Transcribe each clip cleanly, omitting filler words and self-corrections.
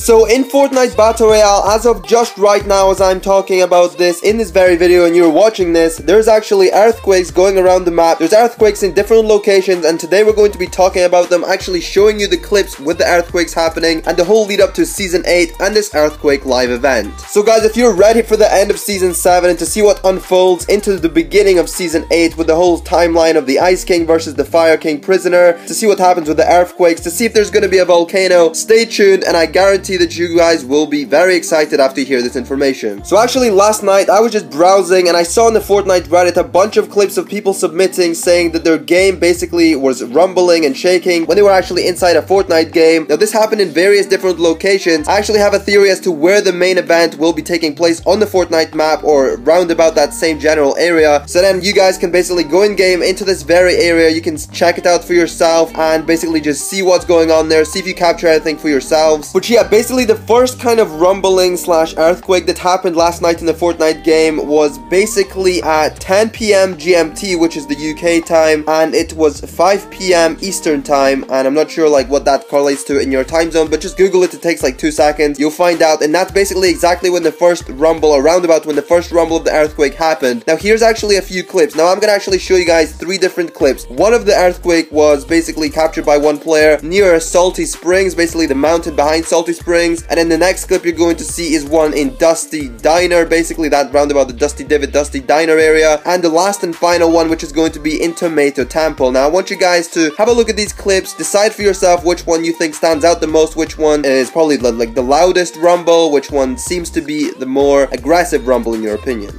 So in Fortnite Battle Royale, as of just right now as I'm talking about this in this very video and you're watching this, there's actually earthquakes going around the map. There's earthquakes in different locations, and today we're going to be talking about them, actually showing you the clips with the earthquakes happening and the whole lead up to Season 8 and this earthquake live event. So guys, if you're ready for the end of Season 7 and to see what unfolds into the beginning of Season 8 with the whole timeline of the Ice King versus the Fire King prisoner, to see what happens with the earthquakes, to see if there's going to be a volcano, stay tuned and I guarantee that you guys will be very excited after you hear this information. So actually last night I was just browsing and I saw on the Fortnite Reddit a bunch of clips of people submitting saying that their game basically was rumbling and shaking when they were actually inside a Fortnite game. Now this happened in various different locations. I actually have a theory as to where the main event will be taking place on the Fortnite map or round about that same general area. So then you guys can basically go in game into this very area. You can check it out for yourself and basically just see what's going on there, see if you capture anything for yourselves. But yeah, basically the first kind of rumbling slash earthquake that happened last night in the Fortnite game was basically at 10 p.m. GMT, which is the UK time, and it was 5 p.m. Eastern time, and I'm not sure like what that correlates to in your time zone, but just Google it. It takes like 2 seconds, you'll find out. And that's basically exactly when the first rumble, or roundabout when the first rumble of the earthquake happened. Now here's actually a few clips. Now I'm gonna actually show you guys 3 different clips. One of the earthquake was basically captured by one player near Salty Springs, basically the mountain behind Salty Springs, and then the next clip you're going to see is one in Dusty Diner, basically that roundabout, the Dusty Divot, Dusty Diner area, and the last and final one, which is going to be in Tomato Temple. Now I want you guys to have a look at these clips, decide for yourself which one you think stands out the most, which one is probably like the loudest rumble, which one seems to be the more aggressive rumble in your opinion.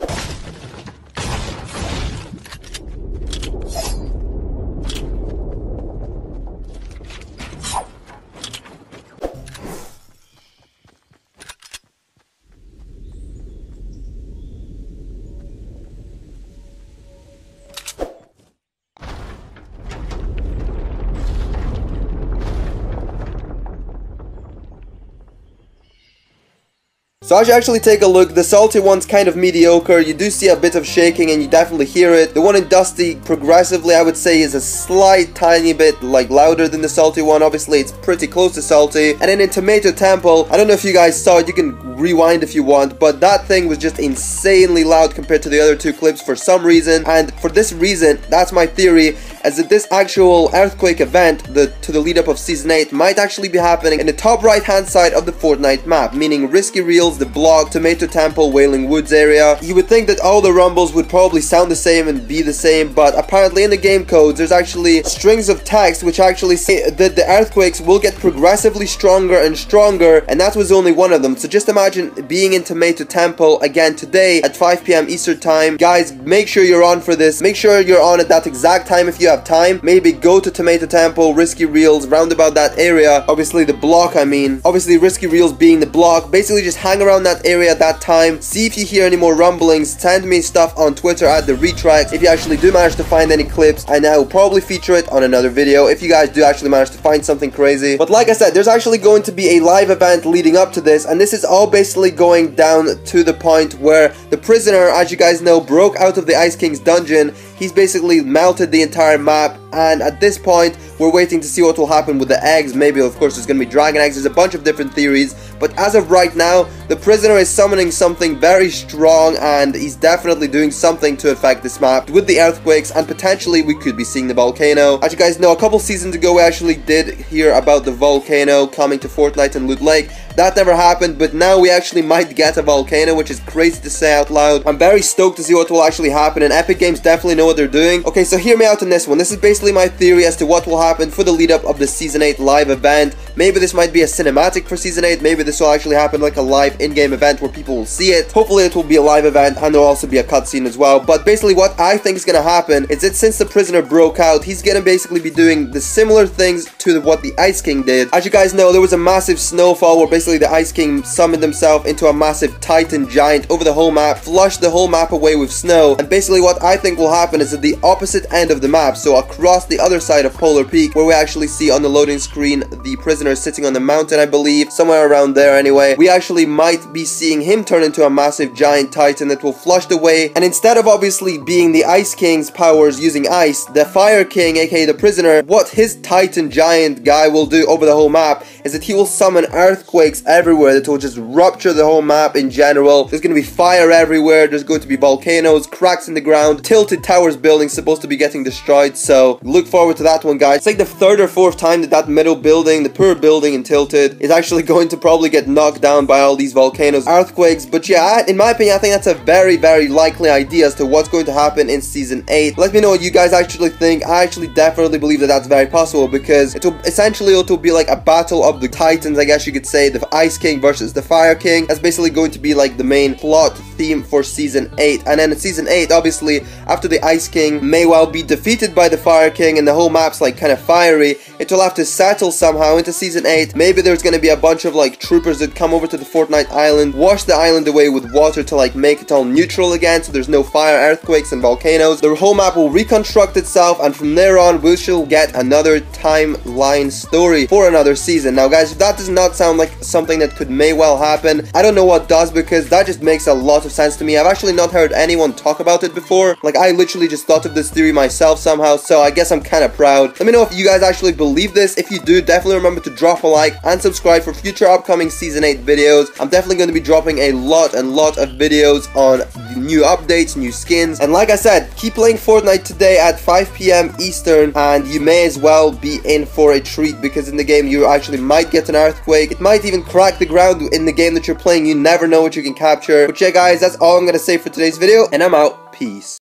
So as you actually take a look, the Salty one's kind of mediocre. You do see a bit of shaking and you definitely hear it. The one in Dusty, progressively I would say, is a slight tiny bit like louder than the Salty one. Obviously it's pretty close to Salty. And then in Tomato Temple, I don't know if you guys saw it, you can rewind if you want, but that thing was just insanely loud compared to the other 2 clips for some reason. And for this reason, that's my theory, is that this actual earthquake event, to the lead up of Season 8, might actually be happening in the top right hand side of the Fortnite map, meaning Risky Reels, the block, Tomato Temple, Wailing Woods area. You would think that all the rumbles would probably sound the same and be the same, but apparently in the game codes there's actually strings of text which actually say that the earthquakes will get progressively stronger and stronger, and that was only one of them. So just imagine being in Tomato Temple again today at 5 p.m. Eastern time. Guys, make sure you're on for this. Make sure you're on at that exact time if you have time. Maybe go to Tomato Temple, Risky Reels, round about that area. Obviously the block, obviously Risky Reels being the block. Basically just hang around that area at that time. See if you hear any more rumblings. Send me stuff on Twitter at the Retrex if you actually do manage to find any clips, and I will probably feature it on another video if you guys do actually manage to find something crazy. But like I said, there's actually going to be a live event leading up to this, and this is all basically going down to the point where the prisoner, as you guys know, broke out of the Ice King's dungeon. He's basically melted the entire map, and at this point we're waiting to see what will happen with the eggs. Maybe of course there's going to be dragon eggs. There's a bunch of different theories, but as of right now the prisoner is summoning something very strong, and he's definitely doing something to affect this map with the earthquakes, and potentially we could be seeing the volcano. As you guys know, a couple seasons ago we actually did hear about the volcano coming to Fortnite and Loot Lake. That never happened, but now we actually might get a volcano, which is crazy to say out loud. I'm very stoked to see what will actually happen, and Epic Games definitely know what they're doing. Okay, so hear me out on this one. This is basically my theory as to what will happen for the lead up of the Season 8 live event. Maybe this might be a cinematic for Season 8. Maybe this will actually happen like a live in-game event where people will see it. Hopefully it will be a live event, and there will also be a cutscene as well. But basically what I think is going to happen is that since the prisoner broke out, he's going to basically be doing the similar things to what the Ice King did. As you guys know, there was a massive snowfall where basically the Ice King summoned himself into a massive Titan giant over the whole map, flushed the whole map away with snow. And basically what I think will happen is at the opposite end of the map, so across the other side of Polar Peak, where we actually see on the loading screen the prisoner prisoner sitting on the mountain, I believe, somewhere around there anyway. We actually might be seeing him turn into a massive giant titan that will flush the way, and instead of obviously being the Ice King's powers using ice, the Fire King, aka the prisoner, what his titan giant guy will do over the whole map is that he will summon earthquakes everywhere that will just rupture the whole map in general. There's going to be fire everywhere, there's going to be volcanoes, cracks in the ground, tilted towers buildings supposed to be getting destroyed, so look forward to that one, guys. It's like the third or fourth time that middle building, the poor building in Tilted, is actually going to probably get knocked down by all these volcanoes, earthquakes, but yeah, in my opinion, I think that's a very, very likely idea as to what's going to happen in Season 8. Let me know what you guys actually think. I actually definitely believe that that's very possible, because it will be like a battle of the titans, I guess you could say, the Ice King versus the Fire King. That's basically going to be like the main plot theme for Season 8, and then in Season 8, obviously, after the Ice King may well be defeated by the Fire King and the whole map's like kind of fiery, it will have to settle somehow into Season 8. Maybe there's going to be a bunch of like troopers that come over to the Fortnite island, wash the island away with water to like make it all neutral again, so there's no fire, earthquakes, and volcanoes. The whole map will reconstruct itself, and from there on, we shall get another timeline story for another season. Now, guys, if that does not sound like something that may well happen, I don't know what does, because that just makes a lot of sense to me. I've actually not heard anyone talk about it before. Like, I literally just thought of this theory myself somehow, so I guess I'm kind of proud. Let me know if you guys actually believe this. If you do, definitely remember to drop a like and subscribe for future upcoming Season 8 videos. I'm definitely going to be dropping a lot of videos on new updates, new skins, and like I said, keep playing Fortnite today at 5 PM Eastern, and you may as well be in for a treat, because in the game you actually might get an earthquake. It might even crack the ground in the game that you're playing. You never know what you can capture. But yeah, guys, that's all I'm going to say for today's video, and I'm out. Peace.